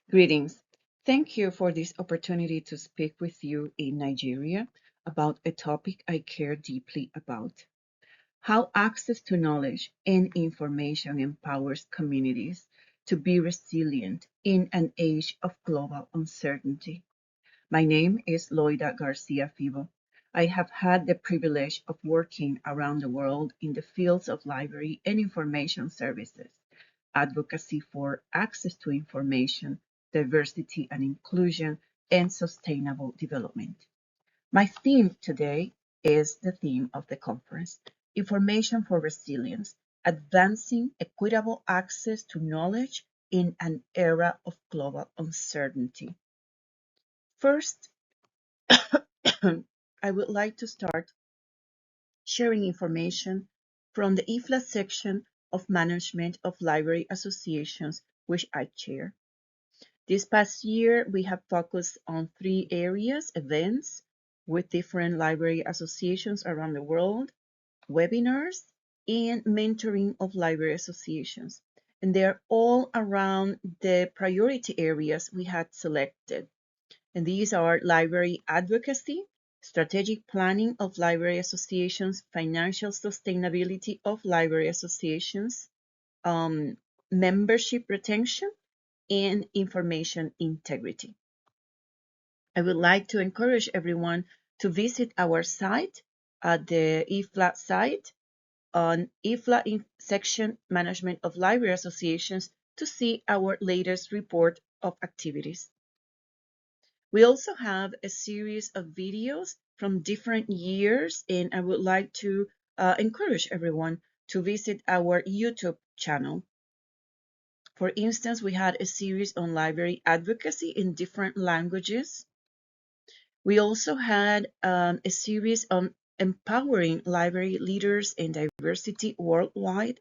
Greetings. Thank you for this opportunity to speak with you in Nigeria about a topic I care deeply about: how access to knowledge and information empowers communities to be resilient in an age of global uncertainty. My name is Loida Garcia-Febo. I have had the privilege of working around the world in the fields of library and information services, advocacy for access to information, diversity and inclusion, and sustainable development. My theme today is the theme of the conference: Information for Resilience, Advancing Equitable Access to Knowledge in an Era of Global Uncertainty. First, I would like to start sharing information from the IFLA section of Management of Library Associations, which I chair. This past year, we have focused on 3 areas: events with different library associations around the world, webinars, and mentoring of library associations. And they're all around the priority areas we had selected. And these are library advocacy, strategic planning of library associations, financial sustainability of library associations, membership retention, and information integrity. I would like to encourage everyone to visit our site at the IFLA site on IFLA section Management of Library Associations to see our latest report of activities. We also have a series of videos from different years, and I would like to encourage everyone to visit our YouTube channel. For instance, we had a series on library advocacy in different languages. We also had a series on empowering library leaders and diversity worldwide.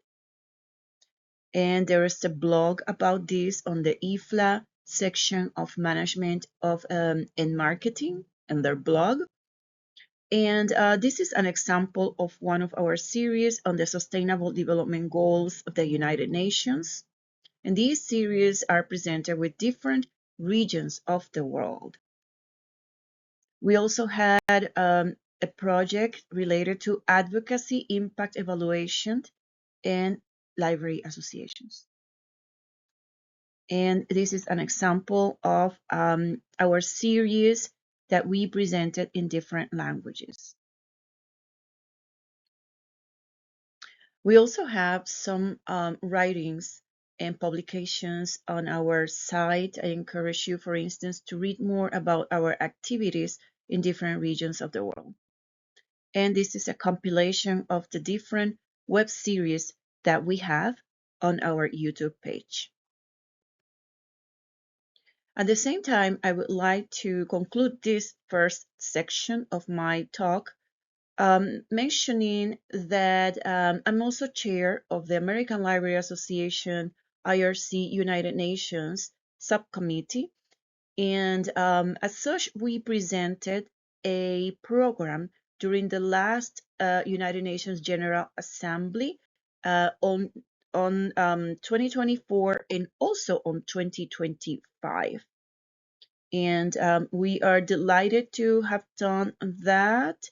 And there is a blog about this on the IFLA section of Management of and Marketing and their blog. And this is an example of one of our series on the Sustainable Development Goals of the United Nations. And these series are presented with different regions of the world. We also had a project related to advocacy, impact evaluation, and library associations. And this is an example of our series that we presented in different languages. We also have some writings and publications on our site. I encourage you, for instance, to read more about our activities in different regions of the world. And this is a compilation of the different web series that we have on our YouTube page. At the same time, I would like to conclude this first section of my talk mentioning that I'm also chair of the American Library Association IRC United Nations subcommittee. And as such, we presented a program during the last United Nations General Assembly on 2024 and also on 2025. And we are delighted to have done that.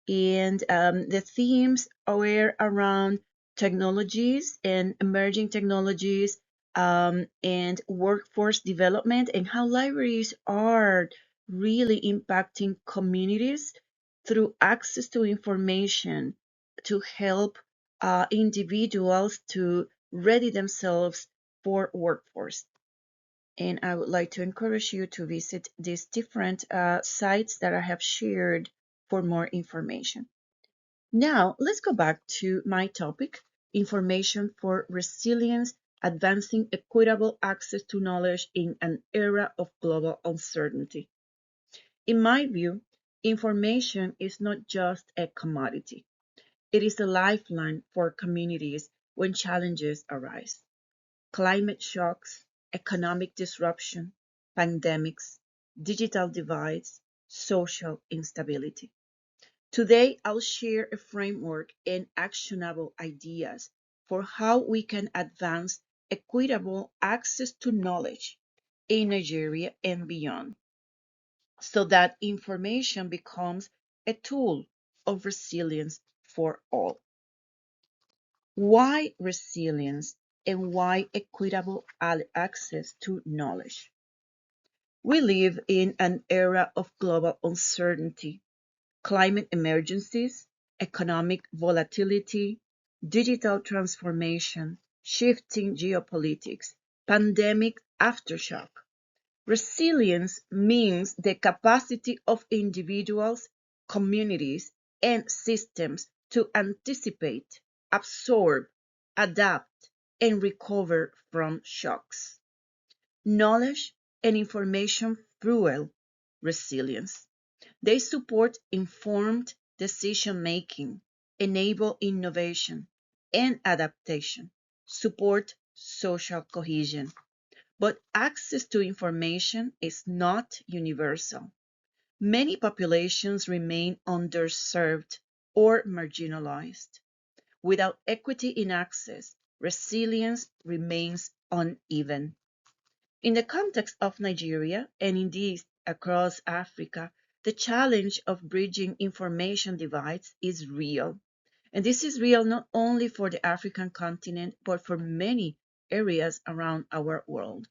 And the themes were around technologies and emerging technologies, and workforce development, and how libraries are really impacting communities through access to information to help individuals to ready themselves for workforce. And I would like to encourage you to visit these different sites that I have shared for more information. Now, let's go back to my topic: information for resilience, advancing equitable access to knowledge in an era of global uncertainty. In my view, information is not just a commodity. It is a lifeline for communities when challenges arise: climate shocks, economic disruption, pandemics, digital divides, social instability. Today, I'll share a framework and actionable ideas for how we can advance equitable access to knowledge in Nigeria and beyond, so that information becomes a tool of resilience for all. Why resilience and why equitable access to knowledge? We live in an era of global uncertainty, climate emergencies, economic volatility, digital transformation, shifting geopolitics, pandemic aftershock. Resilience means the capacity of individuals, communities, and systems to anticipate, absorb, adapt, and recover from shocks. Knowledge and information fuel resilience. They support informed decision-making, enable innovation and adaptation, support social cohesion. But access to information is not universal. Many populations remain underserved or marginalized. Without equity in access, resilience remains uneven. In the context of Nigeria, and indeed across Africa, the challenge of bridging information divides is real. And this is real not only for the African continent, but for many areas around our world.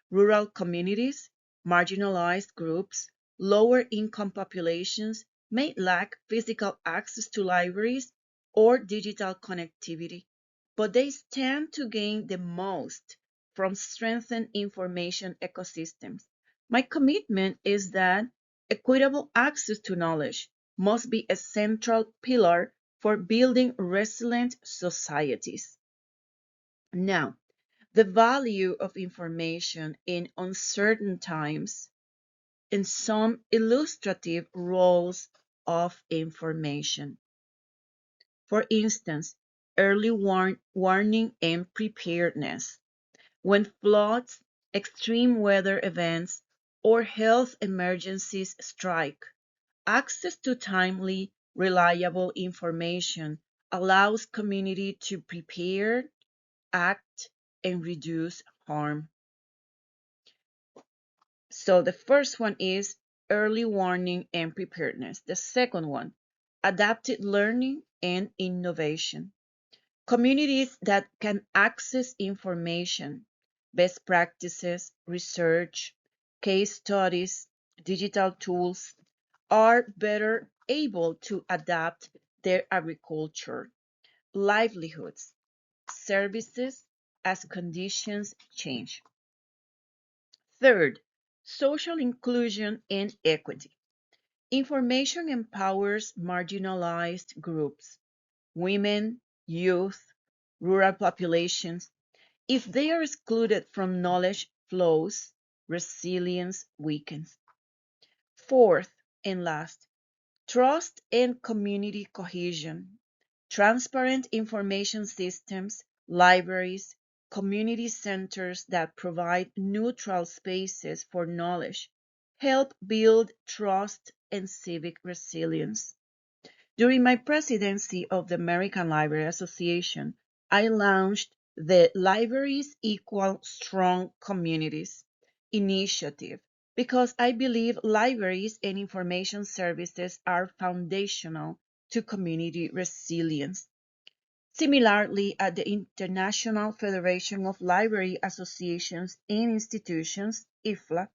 Rural communities, marginalized groups, lower income populations may lack physical access to libraries or digital connectivity, but they stand to gain the most from strengthened information ecosystems. My commitment is that equitable access to knowledge must be a central pillar for building resilient societies. Now, the value of information in uncertain times, and some illustrative roles of information. For instance, early warning and preparedness. When floods, extreme weather events, or health emergencies strike, access to timely, reliable information allows community to prepare, act, and reduce harm. So the first one is early warning and preparedness. The second one, adapted learning and innovation. Communities that can access information, best practices, research, case studies, digital tools are better able to adapt their agriculture, livelihoods, services as conditions change. Third, social inclusion and equity. Information empowers marginalized groups, women, youth, rural populations. If they are excluded from knowledge flows, resilience weakens. Fourth and last, trust and community cohesion. Transparent information systems, libraries, community centers that provide neutral spaces for knowledge help build trust and civic resilience. During my presidency of the American Library Association, I launched the Libraries Equal Strong Communities initiative because I believe libraries and information services are foundational to community resilience. Similarly, at the International Federation of Library Associations and Institutions, IFLA,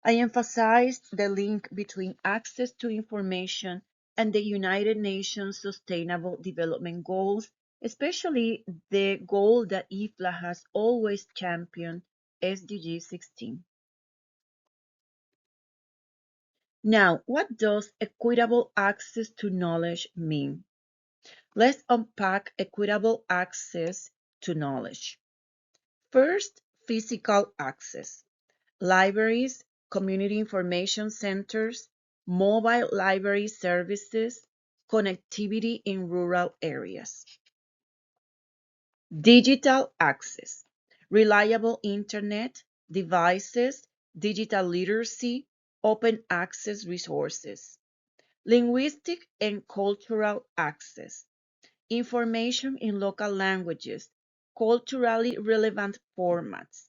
I emphasized the link between access to information and the United Nations Sustainable Development Goals, especially the goal that IFLA has always championed, SDG 16. Now, what does equitable access to knowledge mean? Let's unpack equitable access to knowledge. First, physical access. Libraries, community information centers, mobile library services, connectivity in rural areas. Digital access. Reliable internet, devices, digital literacy, open access resources. Linguistic and cultural access. Information in local languages, culturally relevant formats.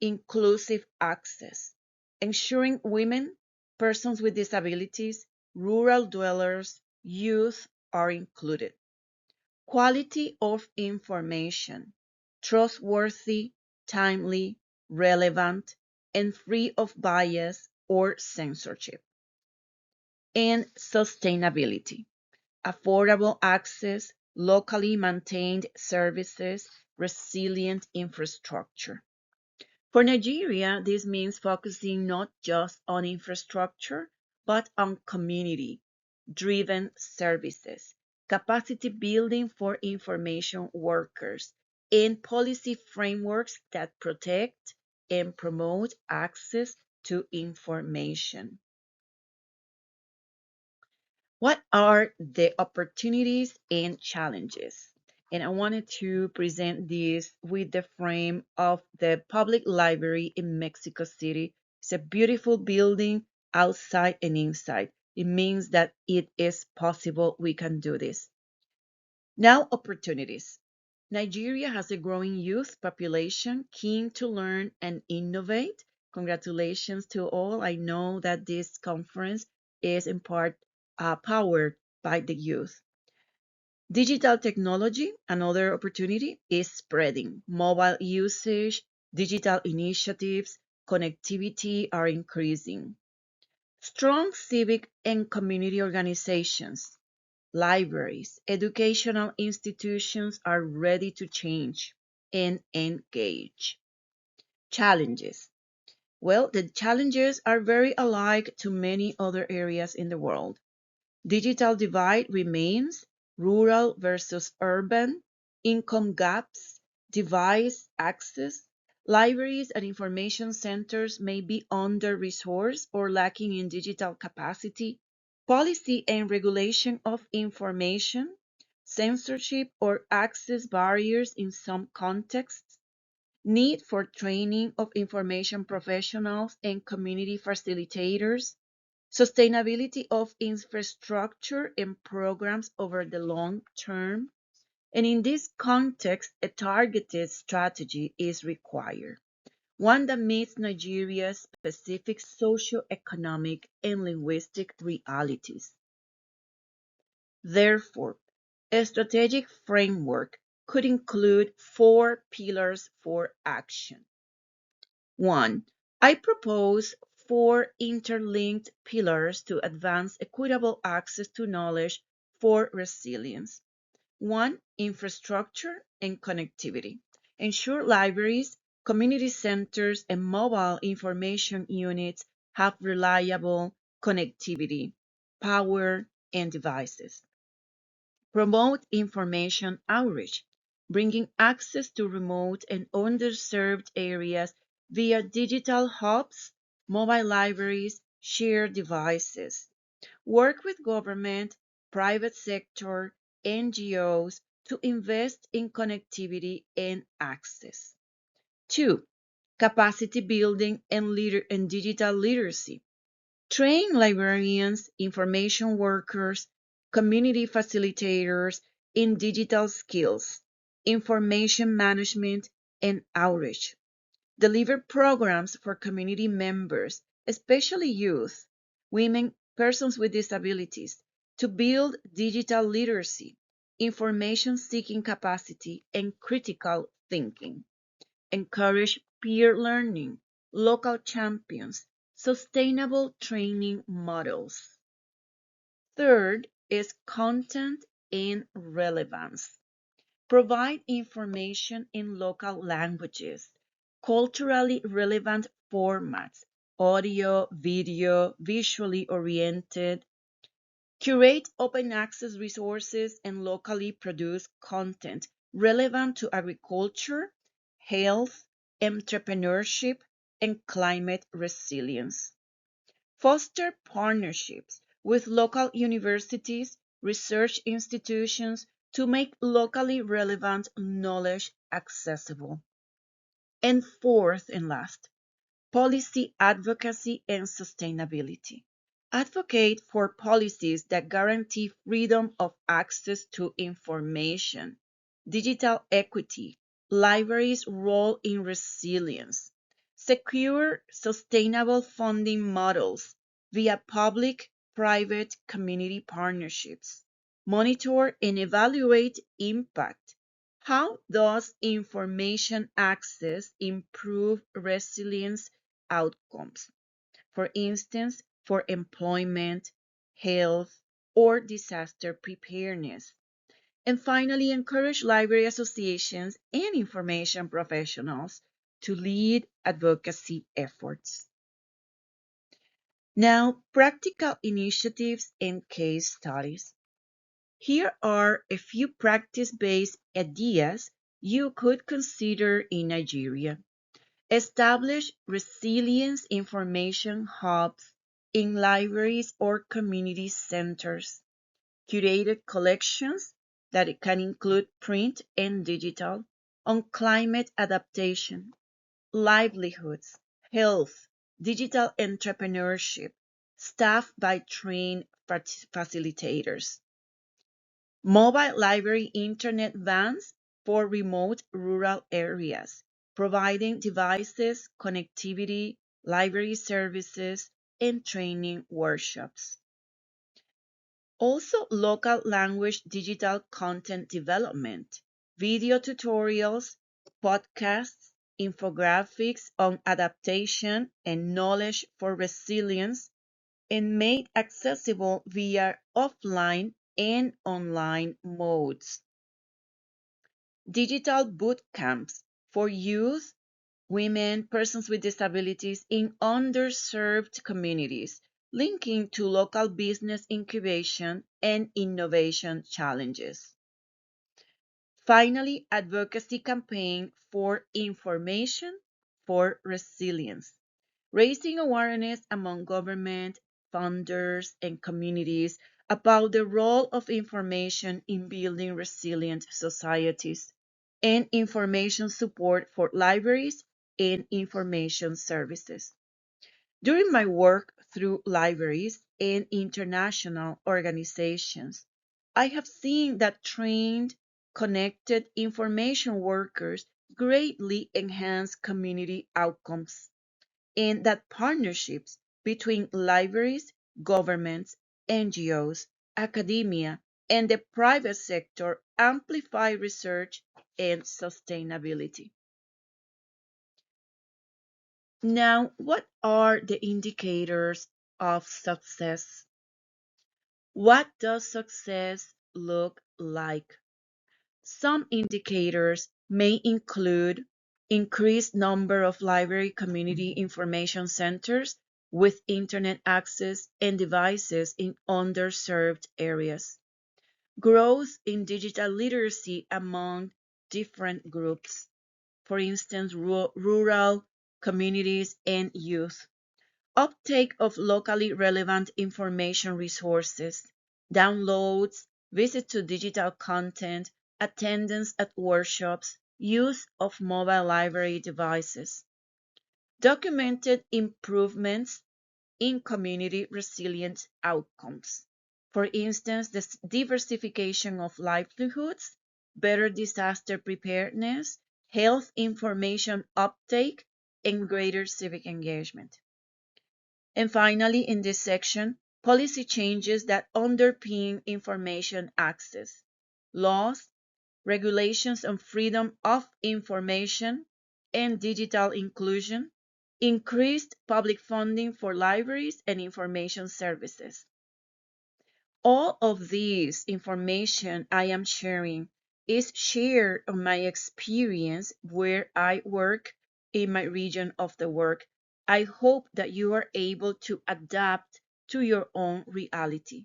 inclusive access, ensuring women, persons with disabilities, rural dwellers, youth are included. Quality of information, trustworthy, timely, relevant, and free of bias or censorship. And sustainability, affordable access, locally maintained services, resilient infrastructure. For Nigeria, this means focusing not just on infrastructure, but on community-driven services, capacity building for information workers, and policy frameworks that protect and promote access to information. What are the opportunities and challenges? And I wanted to present this with the frame of the public library in Mexico City. It's a beautiful building outside and inside. It means that it is possible we can do this. Now, opportunities. Nigeria has a growing youth population keen to learn and innovate. Congratulations to all. I know that this conference is in part powered by the youth. Digital technology, another opportunity, is spreading. Mobile usage, digital initiatives, connectivity are increasing. Strong civic and community organizations, libraries, educational institutions are ready to change and engage. Challenges. Well, the challenges are very alike to many other areas in the world. Digital divide remains, rural versus urban, income gaps, device access, libraries and information centers may be under-resourced or lacking in digital capacity, policy and regulation of information, censorship or access barriers in some contexts, need for training of information professionals and community facilitators, sustainability of infrastructure and programs over the long term, and in this context, a targeted strategy is required, one that meets Nigeria's specific socio-economic and linguistic realities. Therefore, a strategic framework could include 4 pillars for action. 1. I propose 4 interlinked pillars to advance equitable access to knowledge for resilience. 1. Infrastructure and connectivity. Ensure libraries, community centers, and mobile information units have reliable connectivity, power, and devices. Promote information outreach, bringing access to remote and underserved areas via digital hubs, mobile libraries, shared devices. Work with government, private sector, NGOs to invest in connectivity and access. 2. Capacity building and digital literacy. Train librarians, information workers, community facilitators in digital skills, information management, and outreach. Deliver programs for community members, especially youth, women, persons with disabilities, to build digital literacy, information-seeking capacity, and critical thinking. Encourage peer learning, local champions, sustainable training models. Third is content and relevance. Provide information in local languages, culturally relevant formats, audio, video, visually oriented. Curate open access resources and locally produced content relevant to agriculture, health, entrepreneurship, and climate resilience. Foster partnerships with local universities, research institutions to make locally relevant knowledge accessible. And fourth and last, policy advocacy and sustainability. Advocate for policies that guarantee freedom of access to information, digital equity, libraries' role in resilience, Secure sustainable funding models via public-private community partnerships. Monitor and evaluate impact. How does information access improve resilience outcomes? For instance, for employment, health, or disaster preparedness. And finally, encourage library associations and information professionals to lead advocacy efforts. Now, practical initiatives and case studies. Here are a few practice-based ideas you could consider in Nigeria. Establish resilience information hubs in libraries or community centers. Curated collections that can include print and digital on climate adaptation, livelihoods, health, digital entrepreneurship, staffed by trained facilitators. Mobile library internet vans for remote rural areas, providing devices, connectivity, library services, and training workshops. Also, local language digital content development, video tutorials, podcasts, infographics on adaptation and knowledge for resilience, and made accessible via offline and online modes. Digital boot camps for youth, women, persons with disabilities in underserved communities, linking to local business incubation and innovation challenges. Finally, advocacy campaign for information for resilience, raising awareness among government, funders, and communities about the role of information in building resilient societies, and information support for libraries and information services. During my work through libraries and international organizations, I have seen that trained, connected information workers greatly enhance community outcomes, and that partnerships between libraries, governments, NGOs, academia, and the private sector amplify research and sustainability. Now, what are the indicators of success? What does success look like? Some indicators may include increased number of library community information centers with internet access and devices in underserved areas, growth in digital literacy among different groups, for instance, rural communities and youth, uptake of locally relevant information resources, downloads, visits to digital content, attendance at workshops, use of mobile library devices. Documented improvements in community resilience outcomes. For instance, the diversification of livelihoods, better disaster preparedness, health information uptake, and greater civic engagement. And finally, in this section, policy changes that underpin information access, laws, regulations on freedom of information and digital inclusion, increased public funding for libraries and information services. All of this information I am sharing is shared on my experience where I work in my region of the work. I hope that you are able to adapt to your own reality.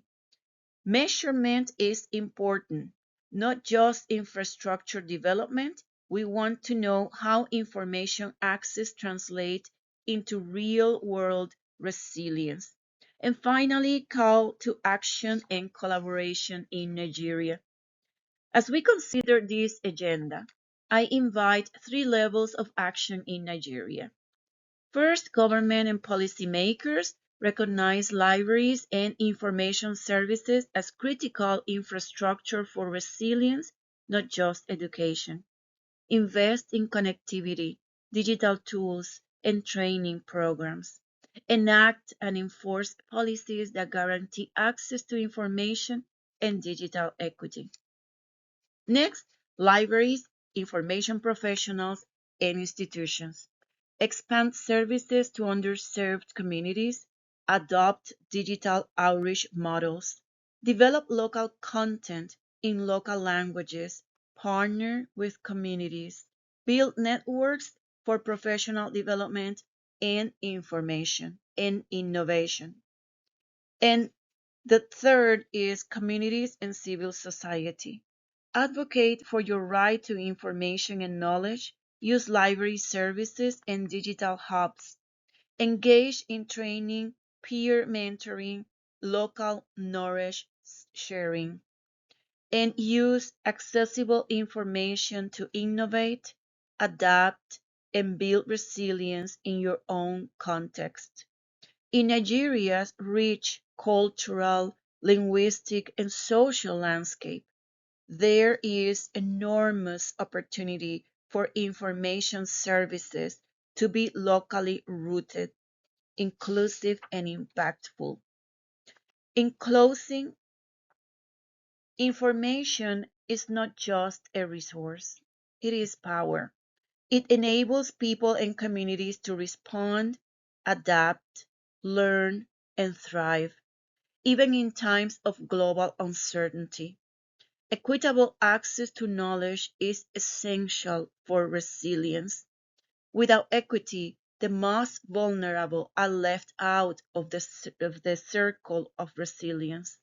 Measurement is important, not just infrastructure development. We want to know how information access translates into real-world resilience. And finally, call to action and collaboration in Nigeria. As we consider this agenda, I invite 3 levels of action in Nigeria. First, government and policymakers recognize libraries and information services as critical infrastructure for resilience, not just education. Invest in connectivity, digital tools, and training programs. Enact and enforce policies that guarantee access to information and digital equity. Next, libraries, information professionals, and institutions. Expand services to underserved communities, adopt digital outreach models, develop local content in local languages, partner with communities, build networks for professional development and information and innovation. And the third is communities and civil society. Advocate for your right to information and knowledge. Use library services and digital hubs. Engage in training, peer mentoring, local knowledge sharing, and use accessible information to innovate, adapt, and build resilience in your own context. In Nigeria's rich cultural, linguistic, and social landscape, there is enormous opportunity for information services to be locally rooted, inclusive, and impactful. In closing, information is not just a resource, it is power. It enables people and communities to respond, adapt, learn, and thrive, even in times of global uncertainty. Equitable access to knowledge is essential for resilience. Without equity, the most vulnerable are left out of the circle of resilience.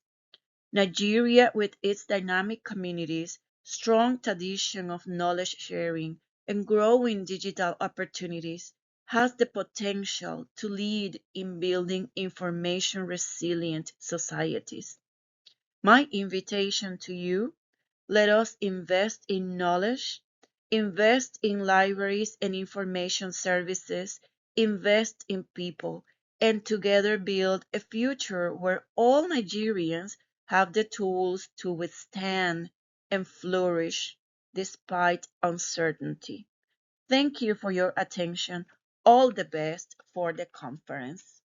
Nigeria, with its dynamic communities, strong tradition of knowledge sharing, and growing digital opportunities, has the potential to lead in building information resilient societies. My invitation to you: let us invest in knowledge, invest in libraries and information services, invest in people, and together build a future where all Nigerians have the tools to withstand and flourish despite uncertainty. Thank you for your attention. All the best for the conference.